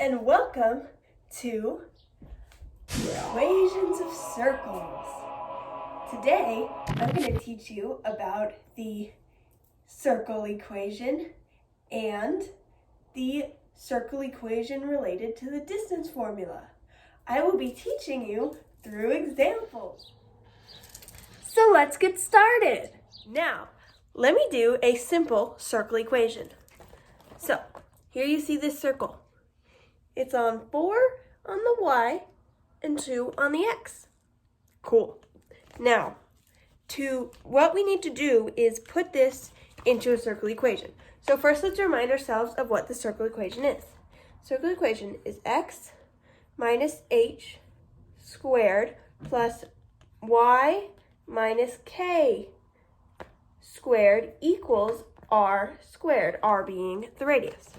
and welcome to Equations of Circles. Today, I'm going to teach you about the circle equation and the circle equation related to the distance formula. I will be teaching you through examples. So let's get started. Now, let me do a simple circle equation. So, here you see this circle. It's on 4 on the y and 2 on the x. Cool. Now, what we need to do is put this into a circle equation. So first let's remind ourselves of what the circle equation is. Circle equation is x minus h squared plus y minus k squared equals r squared, r being the radius.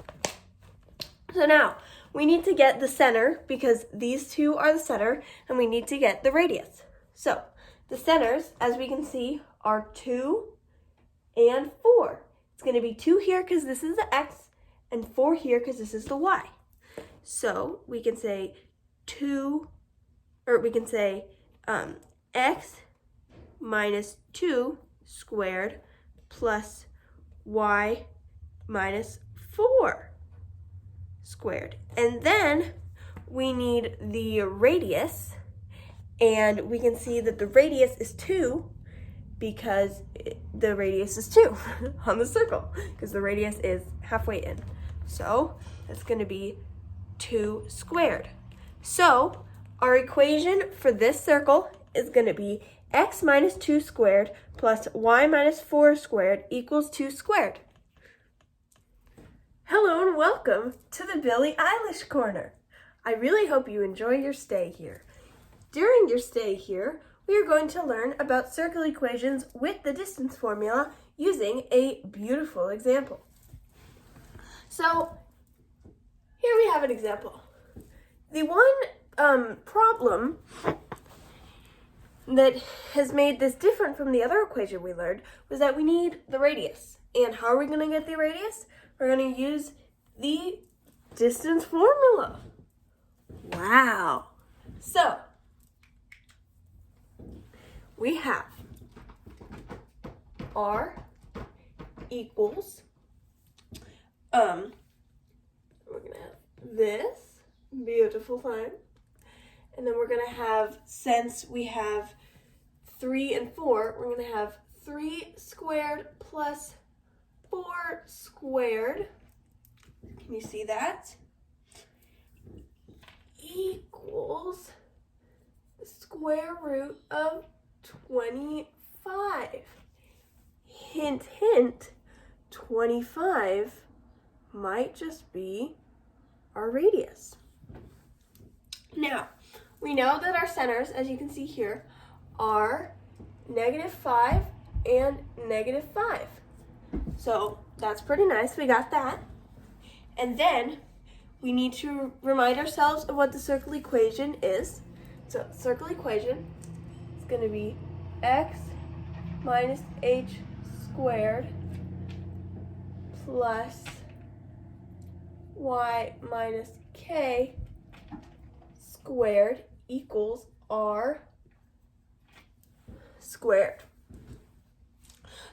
So now, we need to get the center because these two are the center, and we need to get the radius. So, the centers, as we can see, are 2 and 4. It's going to be 2 here because this is the x, and 4 here because this is the y. So, we can say x minus 2 squared plus y minus 4 squared. And then we need the radius, and we can see that the radius is 2 because the radius is 2 on the circle, because the radius is halfway in. So that's going to be 2 squared. So our equation for this circle is going to be x minus 2 squared plus y minus 4 squared equals 2 squared. Hello and welcome to the Billie Eilish Corner. I really hope you enjoy your stay here. During your stay here, we are going to learn about circle equations with the distance formula using a beautiful example. So, here we have an example. The one problem that has made this different from the other equation we learned was that we need the radius. And how are we going to get the radius? We're going to use the distance formula. Wow. So, we have R equals, we're going to have this beautiful thing. And then we're going to have, since we have 3 and 4, we're going to have 3 squared plus 4 squared, can you see that, equals the square root of 25. Hint, hint, 25 might just be our radius. Now, we know that our centers, as you can see here, are -5 and -5. So that's pretty nice, we got that. And then we need to remind ourselves of what the circle equation is. So circle equation is going to be x minus h squared plus y minus k squared equals r squared.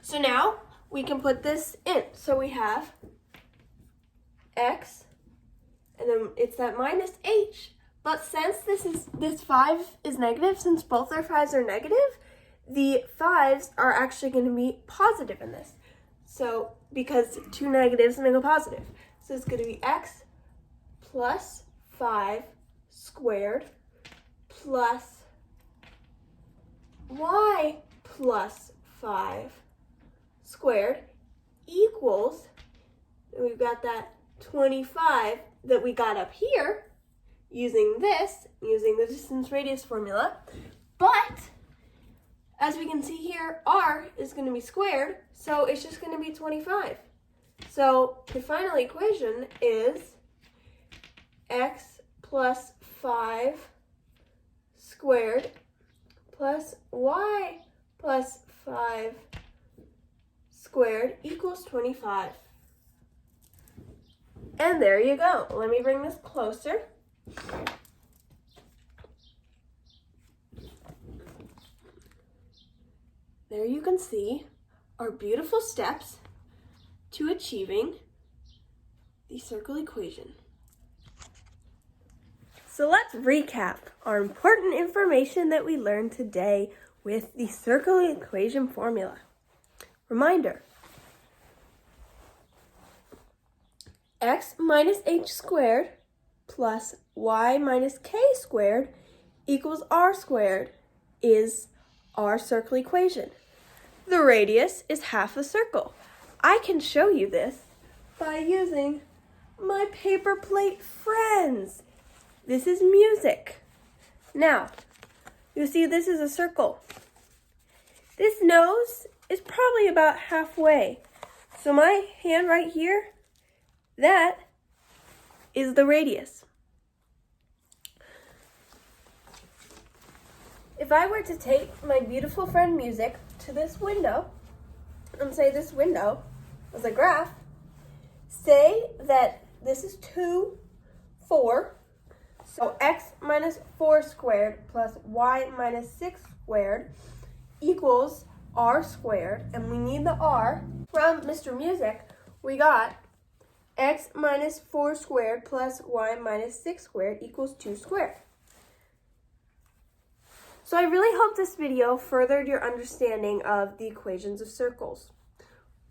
So now we can put this in. So we have x, and then it's that minus h. But since this 5 is negative, since both our 5s are negative, the 5s are actually going to be positive in this. So because 2 negatives make a positive. So it's going to be x plus 5 squared plus y plus 5 squared equals, we've got that 25 that we got up here using the distance radius formula. But as we can see here, r is going to be squared, so it's just going to be 25. So the final equation is x plus 5 squared plus y plus 5 squared equals 25. And there you go. Let me bring this closer. There you can see our beautiful steps to achieving the circle equation. So let's recap our important information that we learned today with the circle equation formula. Reminder: x minus h squared plus y minus k squared equals r squared is our circle equation. The radius is half a circle. I can show you this by using my paper plate friends. This is music. Now, you see this is a circle. This nose is probably about halfway. So my hand right here, that is the radius. If I were to take my beautiful friend music to this window and say this window was a graph, say that this is 2, 4. So x minus 4 squared plus y minus 6 squared equals r squared, and we need the r. From Mr. Music, we got x minus 4 squared plus y minus 6 squared equals 2 squared. So I really hope this video furthered your understanding of the equations of circles.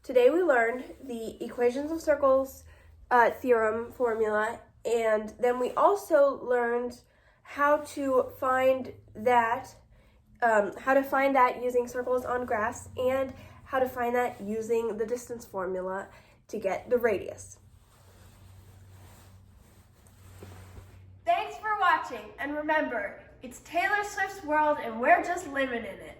Today we learned the equations of circles theorem formula, and then we also learned how to find that using circles on graphs, and how to find that using the distance formula to get the radius. Thanks for watching, and remember, it's Taylor Swift's world and we're just living in it.